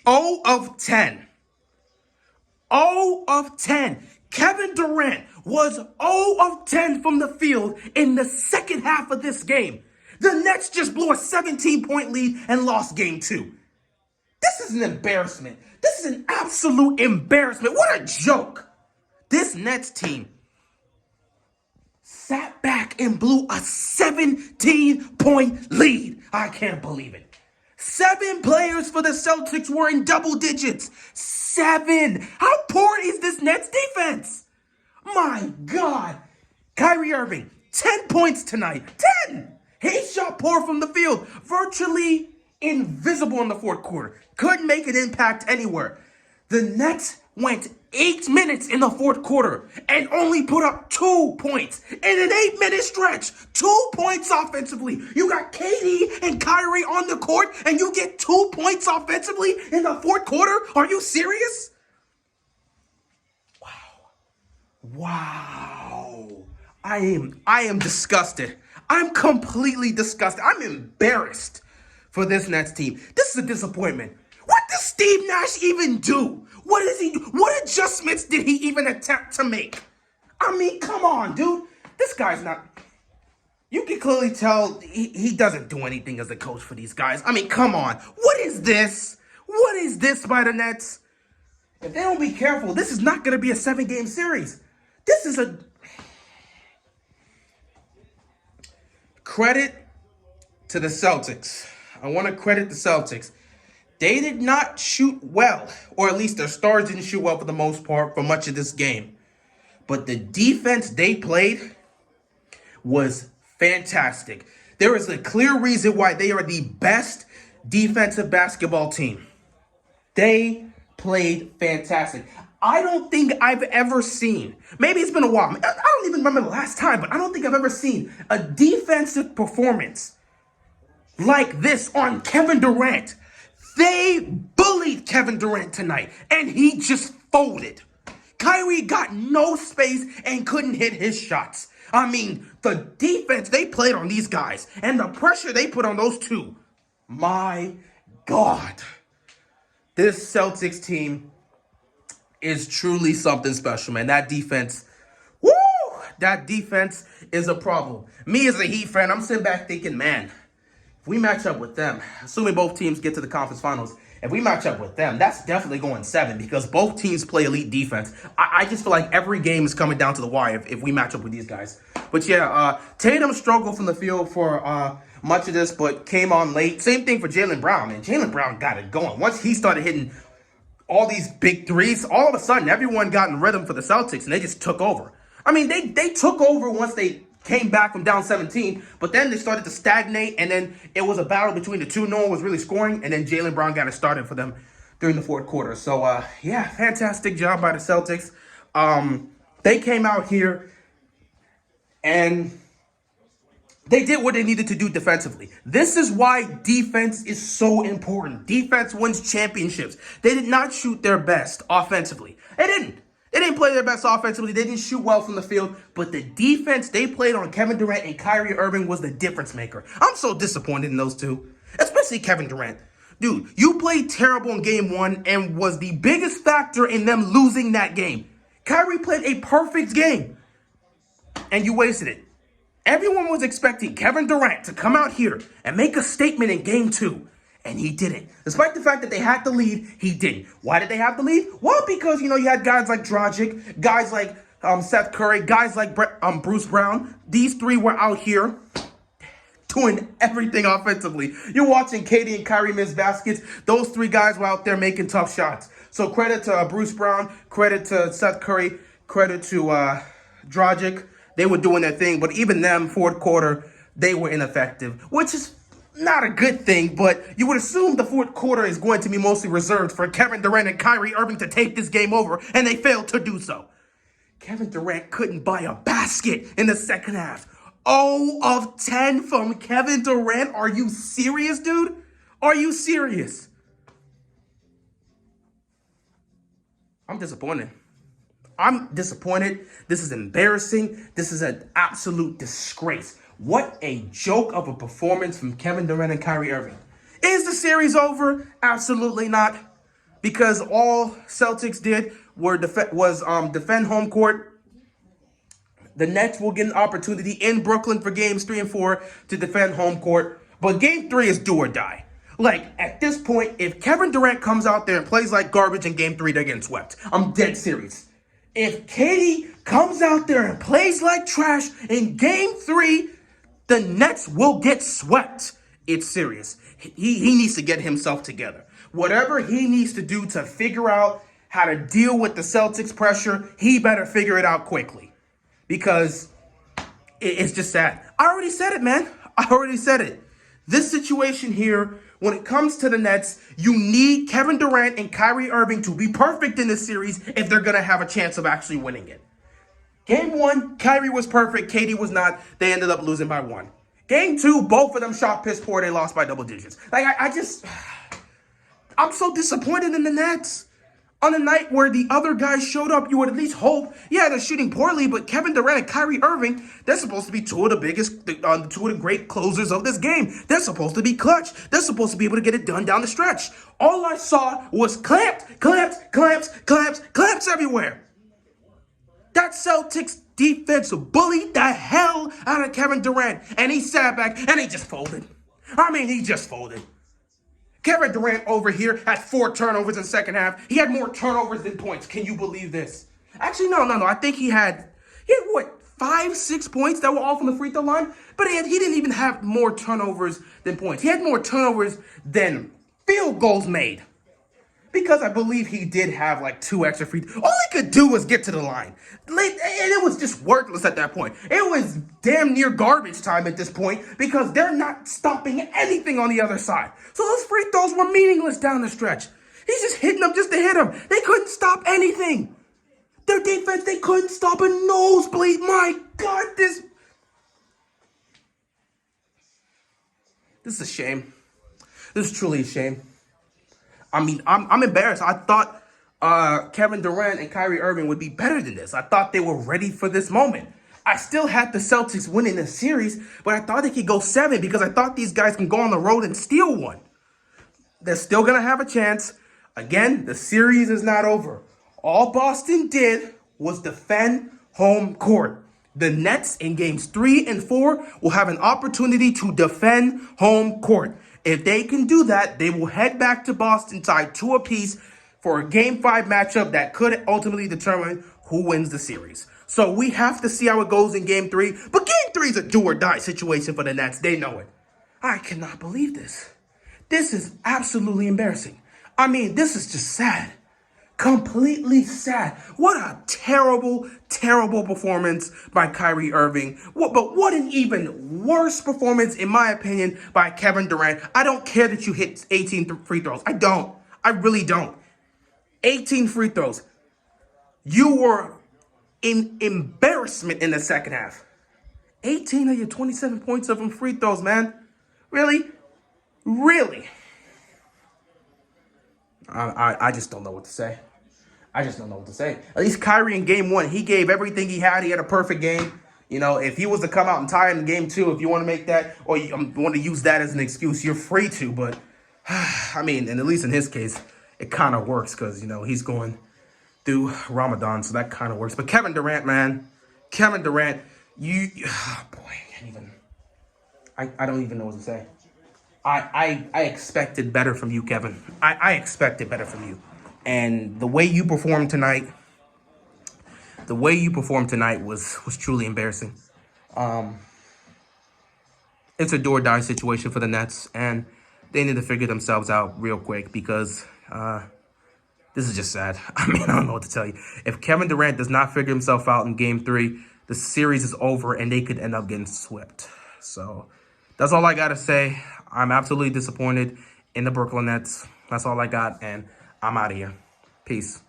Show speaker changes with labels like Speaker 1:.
Speaker 1: 0 of 10. 0 of 10. Kevin Durant was 0 of 10 from the field in the second half of this game. The Nets just blew a 17-point lead and lost game 2. This is an embarrassment. This is an absolute embarrassment. What a joke. This Nets team sat back and blew a 17-point lead. I can't believe it. 7 players for the Celtics were in double digits. 7. How poor is this Nets defense? My God. Kyrie Irving, 10 points tonight. 10. He shot poor from the field. Virtually invisible in the fourth quarter. Couldn't make an impact anywhere. The Nets went 8 minutes in the fourth quarter and only put up 2 points in an 8-minute stretch. 2 points offensively. You got KD and Kyrie on the court and you get 2 points offensively in the fourth quarter? Are you serious? Wow. I am disgusted. I'm completely disgusted. I'm embarrassed for this Nets team. This is a disappointment. What does Steve Nash even do? What does he do? What adjustments did he even attempt to make? I mean, come on, dude. This guy's not... You can clearly tell he doesn't do anything as a coach for these guys. I mean, come on. What is this? What is this by the Nets? If they don't be careful, this is not going to be a 7-game series. This is a... Credit to the Celtics. I want to credit the Celtics. They did not shoot well, or at least their stars didn't shoot well for the most part for much of this game. But the defense they played was fantastic. There is a clear reason why they are the best defensive basketball team. They played fantastic. I don't think I've ever seen, maybe it's been a while, I don't even remember the last time, but I don't think I've ever seen a defensive performance like this on Kevin Durant. They bullied Kevin Durant tonight, and he just folded. Kyrie got no space and couldn't hit his shots. I mean, the defense they played on these guys and the pressure they put on those two. My God. This Celtics team is truly something special, man. That defense, woo! That defense is a problem. Me as a Heat fan, I'm sitting back thinking, man, if we match up with them, assuming both teams get to the conference finals, if we match up with them, that's definitely going 7 because both teams play elite defense. I just feel like every game is coming down to the wire if we match up with these guys. But yeah, Tatum struggled from the field for much of this, but came on late. Same thing for Jaylen Brown, man. Jaylen Brown got it going. Once he started hitting all these big threes, all of a sudden, everyone got in rhythm for the Celtics, and they just took over. I mean, they took over once they came back from down 17, but then they started to stagnate, and then it was a battle between the two. No one was really scoring, and then Jaylen Brown got it started for them during the fourth quarter. So, yeah, fantastic job by the Celtics. They came out here, and they did what they needed to do defensively. This is why defense is so important. Defense wins championships. They did not shoot their best offensively. They didn't. They didn't play their best offensively. They didn't shoot well from the field. But the defense they played on Kevin Durant and Kyrie Irving was the difference maker. I'm so disappointed in those two, especially Kevin Durant. Dude, you played terrible in game 1 and was the biggest factor in them losing that game. Kyrie played a perfect game, and you wasted it. Everyone was expecting Kevin Durant to come out here and make a statement in game 2. And he didn't. Despite the fact that they had the lead, he didn't. Why did they have the lead? Well, because, you had guys like Dragic, guys like Seth Curry, guys like Bruce Brown. These 3 were out here doing everything offensively. You're watching KD and Kyrie miss baskets. Those 3 guys were out there making tough shots. So credit to Bruce Brown, credit to Seth Curry, credit to Dragic. They were doing their thing, but even them, fourth quarter, they were ineffective, which is not a good thing, but you would assume the fourth quarter is going to be mostly reserved for Kevin Durant and Kyrie Irving to take this game over, and they failed to do so. Kevin Durant couldn't buy a basket in the second half. 0 of 10 from Kevin Durant? Are you serious, dude? Are you serious? I'm disappointed. I'm disappointed. This is embarrassing. This is an absolute disgrace. What a joke of a performance from Kevin Durant and Kyrie Irving. Is the series over? Absolutely not. because all Celtics did was defend home court. The Nets will get an opportunity in Brooklyn for games 3 and 4 to defend home court. But game 3 is do or die. Like, at this point, if Kevin Durant comes out there and plays like garbage in game 3, they're getting swept. I'm dead serious. If Katie comes out there and plays like trash in game 3, the Nets will get swept. It's serious. He needs to get himself together. Whatever he needs to do to figure out how to deal with the Celtics pressure, he better figure it out quickly. Because it's just sad. I already said it, man. I already said it. This situation here, when it comes to the Nets, you need Kevin Durant and Kyrie Irving to be perfect in this series if they're going to have a chance of actually winning it. Game 1, Kyrie was perfect. KD was not. They ended up losing by 1. Game 2, both of them shot piss poor. They lost by double digits. Like, I'm so disappointed in the Nets. On a night where the other guys showed up, you would at least hope, yeah, they're shooting poorly, but Kevin Durant and Kyrie Irving, they're supposed to be two of the great closers of this game. They're supposed to be clutch. They're supposed to be able to get it done down the stretch. All I saw was clamps everywhere. That Celtics defense bullied the hell out of Kevin Durant, and he sat back and he just folded. He just folded. Kevin Durant over here had 4 turnovers in the second half. He had more turnovers than points. Can you believe this? Actually, no. I think he had 5, 6 points that were all from the free throw line? But he didn't even have more turnovers than points. He had more turnovers than field goals made. Because I believe he did have 2 extra free throws. All he could do was get to the line. And it was just worthless at that point. It was damn near garbage time at this point because they're not stopping anything on the other side. So those free throws were meaningless down the stretch. He's just hitting them just to hit them. They couldn't stop anything. Their defense, they couldn't stop a nosebleed. My God, this is a shame. This is truly a shame. I'm embarrassed. I thought Kevin Durant and Kyrie Irving would be better than this. I thought they were ready for this moment. I still had the Celtics winning the series, but I thought they could go 7 because I thought these guys can go on the road and steal one. They're still going to have a chance. Again, the series is not over. All Boston did was defend home court. The Nets in games 3 and 4 will have an opportunity to defend home court. If they can do that, they will head back to Boston tied 2 apiece for a Game 5 matchup that could ultimately determine who wins the series. So we have to see how it goes in Game 3. But Game 3 is a do-or-die situation for the Nets. They know it. I cannot believe this. This is absolutely embarrassing. This is just sad. Completely sad. What a terrible, terrible performance by Kyrie Irving. But what an even worse performance, in my opinion, by Kevin Durant. I don't care that you hit 18 free throws. I don't. I really don't. 18 free throws. You were in embarrassment in the second half. 18 of your 27 points of them free throws, man. Really? Really? I just don't know what to say. At least Kyrie in game 1, he gave everything he had. He had a perfect game. If he was to come out and tie in game 2, if you want to make that, or you want to use that as an excuse, you're free to. But, and at least in his case, it kind of works because, he's going through Ramadan, so that kind of works. But Kevin Durant, man. Kevin Durant, I don't even know what to say. I expected better from you, Kevin. I expected better from you. And the way you performed tonight was truly embarrassing. It's a do-or-die situation for the Nets, and they need to figure themselves out real quick because this is just sad. I don't know what to tell you. If Kevin Durant does not figure himself out in Game 3, the series is over, and they could end up getting swept. So that's all I got to say. I'm absolutely disappointed in the Brooklyn Nets. That's all I got, and I'm out of here. Peace.